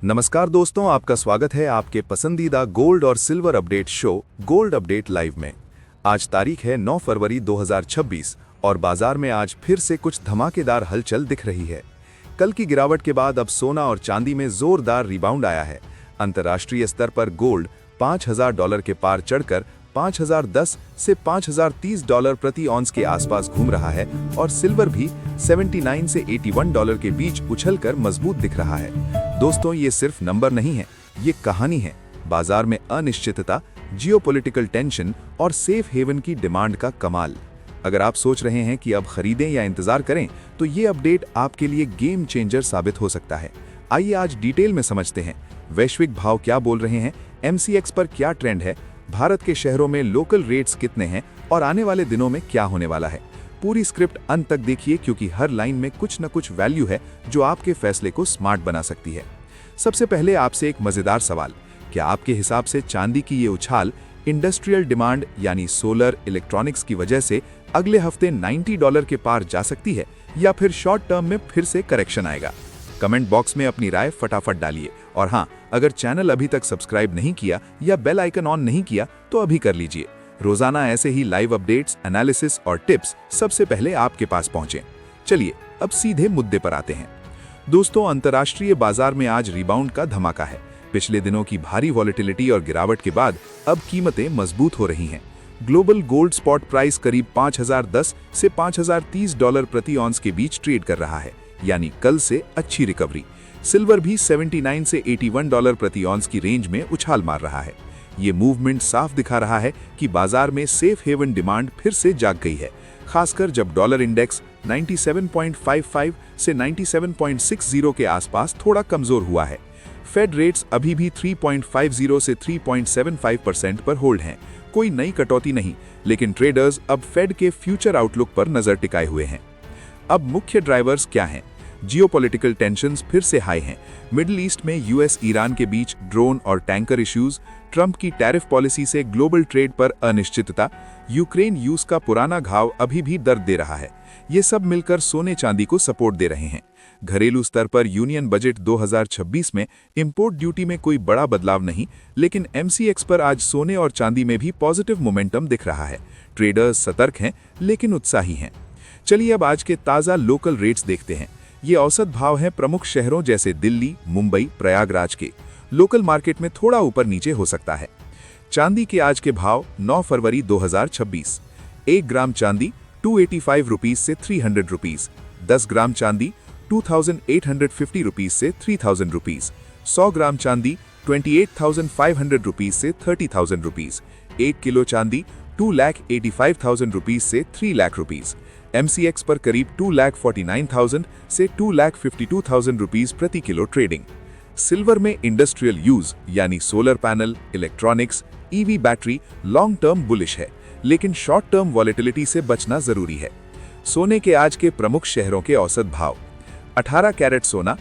नमस्कार दोस्तों, आपका स्वागत है आपके पसंदीदा गोल्ड और silver update show gold update live में। आज तारीख है 9 फरवरी 2026 और बाजार में आज फिर से कुछ धमाकेदार हलचल दिख रही है। कल की गिरावट के बाद अब सोना और चांदी में जोरदार रिबाउंड आया है। अंतर्राष्ट्रीय स्तर पर गोल्ड $5,000 के पार चढ़कर 5,010 से 5,030 डॉलर प्रति ऑन्स के आसपास घूम रहा है और सिल्वर भी 79 से 81 डॉलर के बीच उछलकर मजबूत दिख रहा है। दोस्तों, ये सिर्फ नंबर नहीं है, ये कहानी है। बाजार में अनिश्चितता, जियोपॉलिटिकल टेंशन और सेफ हेवन की डिमांड का कमाल। अगर आप सोच रहे हैं कि अब खरीदें या इंतजार करें, तो ये अपडेट आपके लिए गेम चेंजर साबित हो सकता है। आइए आज डिटेल में समझते हैं। वैश्विक भाव क्या बोल रहे हैं, MCX पर क्या ट्रेंड है, भारत के शहरों में लोकल रेट्स कितने हैं और आने वाले दिनों में क्या होने वाला है। पूरी स्क्रिप्ट अंत तक देखिए, क्योंकि हर लाइन में कुछ न कुछ वैल्यू है जो आपके फैसले को स्मार्ट बना सकती है। सबसे पहले आपसे एक मजेदार सवाल, क्या आपके हिसाब से चांदी की ये उछाल इंडस्ट्रियल डिमांड यानी सोलर इलेक्ट्रॉनिक्स की वजह से अगले हफ्ते $90 के पार जा सकती है, या फिर शॉर्ट टर्म में फिर से करेक्शन आएगा? कमेंट बॉक्स में अपनी राय फटाफट डालिए। और हाँ, अगर चैनल अभी तक सब्सक्राइब नहीं किया या बेल आइकन ऑन नहीं किया तो अभी कर लीजिए। रोजाना ऐसे ही लाइव अपडेट्स, एनालिसिस और टिप्स सबसे पहले आपके पास पहुंचे। चलिए अब सीधे मुद्दे पर आते हैं। दोस्तों, अंतर्राष्ट्रीय बाजार में आज रिबाउंड का धमाका है। पिछले दिनों की भारी वॉलेटिलिटी और गिरावट के बाद अब कीमतें मजबूत हो रही हैं। ग्लोबल गोल्ड स्पॉट प्राइस करीब 5,010 से 5,030 डॉलर प्रति ऑन्स के बीच ट्रेड कर रहा है, यानी कल से अच्छी रिकवरी। सिल्वर भी 79 से 81 डॉलर प्रति ऑन्स की रेंज में उछाल मार रहा है। ये मूवमेंट साफ दिखा रहा है कि बाजार में सेफ हेवन डिमांड फिर से जाग गई है, खासकर जब डॉलर इंडेक्स 97.55 से 97.60 के आसपास थोड़ा कमजोर हुआ है। फेड रेट्स अभी भी 3.50 से 3.75% पर होल्ड हैं। कोई नई कटौती नहीं, लेकिन ट्रेडर्स अब फेड के फ्यूचर आउटलुक पर नजर टिकाए हुए हैं। अब मुख्य ड्राइवर्स क्या हैं? जियोपॉलिटिकल टेंशन्स फिर से हाई हैं। मिडिल ईस्ट में US ईरान के बीच ड्रोन और टैंकर इश्यूज, ट्रंप की टैरिफ पॉलिसी से ग्लोबल ट्रेड पर अनिश्चितता, यूक्रेन रूस का पुराना घाव अभी भी दर्द दे रहा है। ये सब मिलकर सोने चांदी को सपोर्ट दे रहे हैं। घरेलू स्तर पर यूनियन बजट 2026 में इंपोर्ट ड्यूटी में कोई बड़ा बदलाव नहीं, लेकिन MCX पर आज सोने और चांदी में भी पॉजिटिव मोमेंटम दिख रहा है। ट्रेडर्स सतर्क हैं लेकिन उत्साही हैं। चलिए अब आज के ताज़ा लोकल रेट्स देखते हैं। ये औसत भाव हैं प्रमुख शहरों जैसे दिल्ली, मुंबई, प्रयागराज के। लोकल मार्केट में थोड़ा ऊपर नीचे हो सकता है। चांदी के आज के भाव 9 फरवरी 2026। 1 ग्राम चांदी 285 रुपीज से 300 रुपीज। 10 ग्राम चांदी 2,850 रुपीज से 3,000 रुपीज। 100 ग्राम चांदी 28,500 रुपीज से 30,000 रुपीज। 1 किलो चांदी 2,85,000 रुपीज से 3 लाख रुपीज। MCX पर करीब 2,49,000 से 2,52,000 रुपीज प्रति किलो ट्रेडिंग। सिल्वर में इंडस्ट्रियल यूज यानी solar panel, electronics, EV battery long term bullish है, लेकिन शॉर्ट टर्म वॉलेटिलिटी से बचना जरूरी है। सोने के आज के प्रमुख शहरों के औसत भाव। 18 कैरेट सोना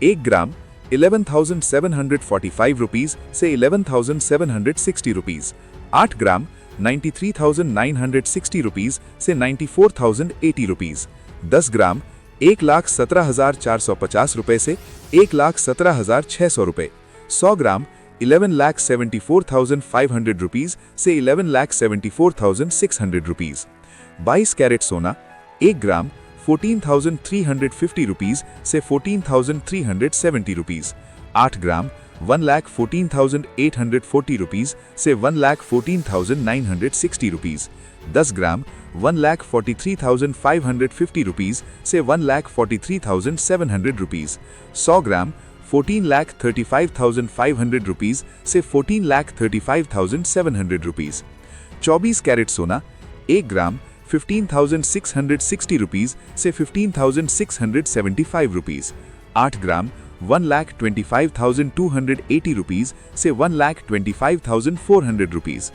1 ग्राम 11,745 रुपीज से 11,760 रुपीज। 8 ग्राम 93,960 रुपीज से 94,080 रुपीज। 10 ग्राम 1,17,450 रुपए से 1,17,600 रुपए। 100 ग्राम 11,74,500 रुपीज से 11,74,600 रुपीज। 22 कैरेट सोना 1 ग्राम 14,350 रुपीज से 14,370 रुपीज। 8 ग्राम 1,14,840 रुपीज से 1,14,960 रुपीज। 10 ग्राम 1,43,550 रुपीज से 1,43,700 रुपीज। 100 ग्राम 14,35,500 रुपीज से 14,35,700 रुपीज। 24 कैरेट सोना 1 ग्राम 15,660 रुपीज से 15,675 रुपीज। 8 ग्राम 1,25,280 रुपीज से 1,25,400 रुपीज।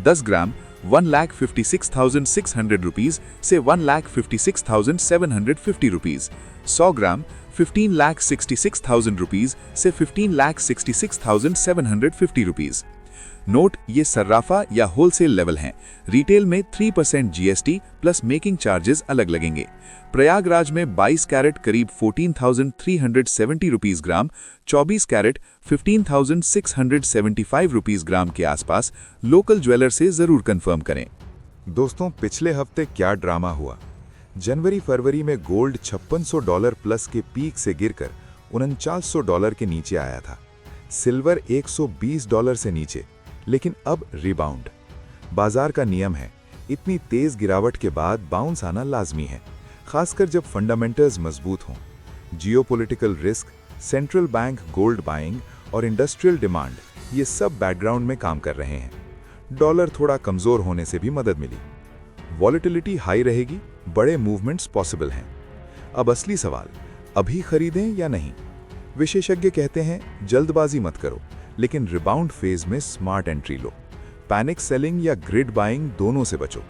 10 ग्राम 1,56,600 रुपीज से 1,56,750 रुपीज। 100 ग्राम 15,66,000 रुपीज से 15,66,750 रुपीज। नोट ये सर्राफा या होलसेल लेवल हैं। रिटेल में 3% जीएसटी प्लस मेकिंग चार्जेस अलग लगेंगे। प्रयागराज में 22 कैरेट करीब 14,370 रुपीस ग्राम, 24 कैरेट 15,675 रुपीस ग्राम के आसपास लोकल ज्वेलर से जरूर कंफर्म करें। दोस्तों, पिछले हफ्ते क्या ड्रामा हुआ। जनवरी-फरवरी में गोल्ड $5600 प्लस के पीक से गिरकर $4900 के नीचे आया था। सिल्वर $120 से नीचे, लेकिन अब रिबाउंड। बाजार का नियम है, इतनी तेज गिरावट के बाद बाउंस आना लाजमी है, खासकर जब फंडामेंटल्स मजबूत हों। Geopolitical risk, central bank gold buying और इंडस्ट्रियल डिमांड, ये सब बैकग्राउंड में काम कर रहे हैं। डॉलर थोड़ा कमजोर होने से भी मदद मिली। वॉलेटिलिटी हाई रहेगी, बड़े मूवमेंट्स पॉसिबल हैं। अब असली सवाल, अभी खरीदें या नहीं? विशेषज्ञ कहते हैं जल्दबाजी मत करो, लेकिन रिबाउंड फेज में स्मार्ट एंट्री लो। पैनिक सेलिंग या ग्रिड बाइंग दोनों से बचो।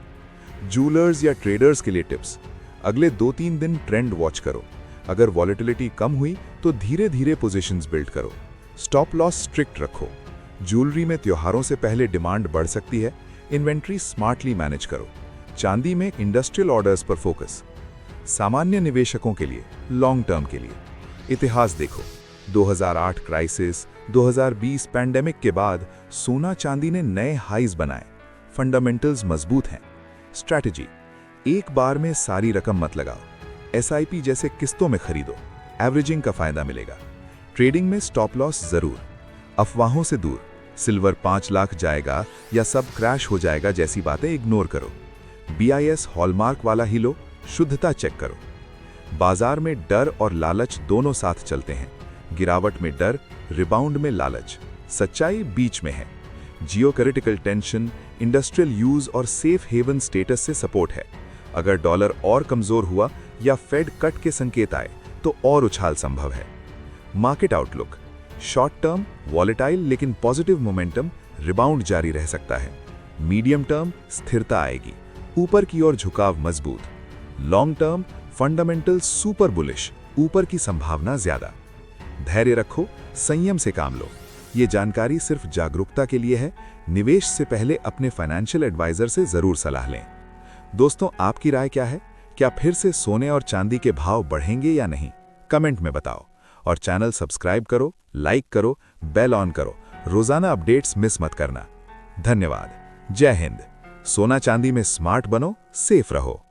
जूलर्स या ट्रेडर्स के लिए टिप्स, अगले 2-3 दिन ट्रेंड वॉच करो। अगर वॉलेटिलिटी कम हुई तो धीरे धीरे पोजीशंस बिल्ड करो। स्टॉप लॉस स्ट्रिक्ट रखो। ज्वेलरी में त्योहारों से पहले डिमांड बढ़ सकती है, इन्वेंट्री स्मार्टली मैनेज करो। चांदी में इंडस्ट्रियल ऑर्डर्स पर फोकस। सामान्य निवेशकों के लिए, लॉन्ग टर्म के लिए इतिहास देखो। 2008 क्राइसिस, 2020 पैंडेमिक के बाद सोना चांदी ने नए हाईज बनाए। फंडामेंटल्स मजबूत हैं। स्ट्रैटेजी, एक बार में सारी रकम मत लगाओ। एसआईपी जैसे किस्तों में खरीदो, एवरेजिंग का फायदा मिलेगा। ट्रेडिंग में स्टॉप लॉस जरूर। अफवाहों से दूर, सिल्वर 5 लाख जाएगा या सब क्रैश हो जाएगा जैसी बातें इग्नोर करो। बीआईएस हॉलमार्क वाला ही लो, शुद्धता चेक करो। बाजार में डर और लालच दोनों साथ चलते हैं। गिरावट में डर, रिबाउंड में लालच। सच्चाई बीच में है। जियोपॉलिटिकल टेंशन, इंडस्ट्रियल यूज और सेफ हेवन स्टेटस से सपोर्ट है। अगर डॉलर और कमजोर हुआ या फेड कट के संकेत आए तो और उछाल संभव है। Market outlook, short term volatile लेकिन पॉजिटिव मोमेंटम, रिबाउंड जारी रह सकता है। मीडियम टर्म स्थिरता आएगी, ऊपर की ओर झुकाव मजबूत। Long term fundamental super bullish, ऊपर की संभावना ज्यादा। धैर्य रखो, संयम से काम लो। ये जानकारी सिर्फ जागरूकता के लिए है। निवेश से पहले अपने फाइनेंशियल एडवाइजर से जरूर सलाह लें। दोस्तों, आपकी राय क्या है? क्या फिर से सोने और चांदी के भाव बढ़ेंगे या नहीं? कमेंट में बताओ और चैनल सब्सक्राइब करो, लाइक करो, बेल ऑन करो। रोजाना अपडेट्स मिस मत करना। धन्यवाद। जय हिंद। सोना चांदी में स्मार्ट बनो, सेफ रहो।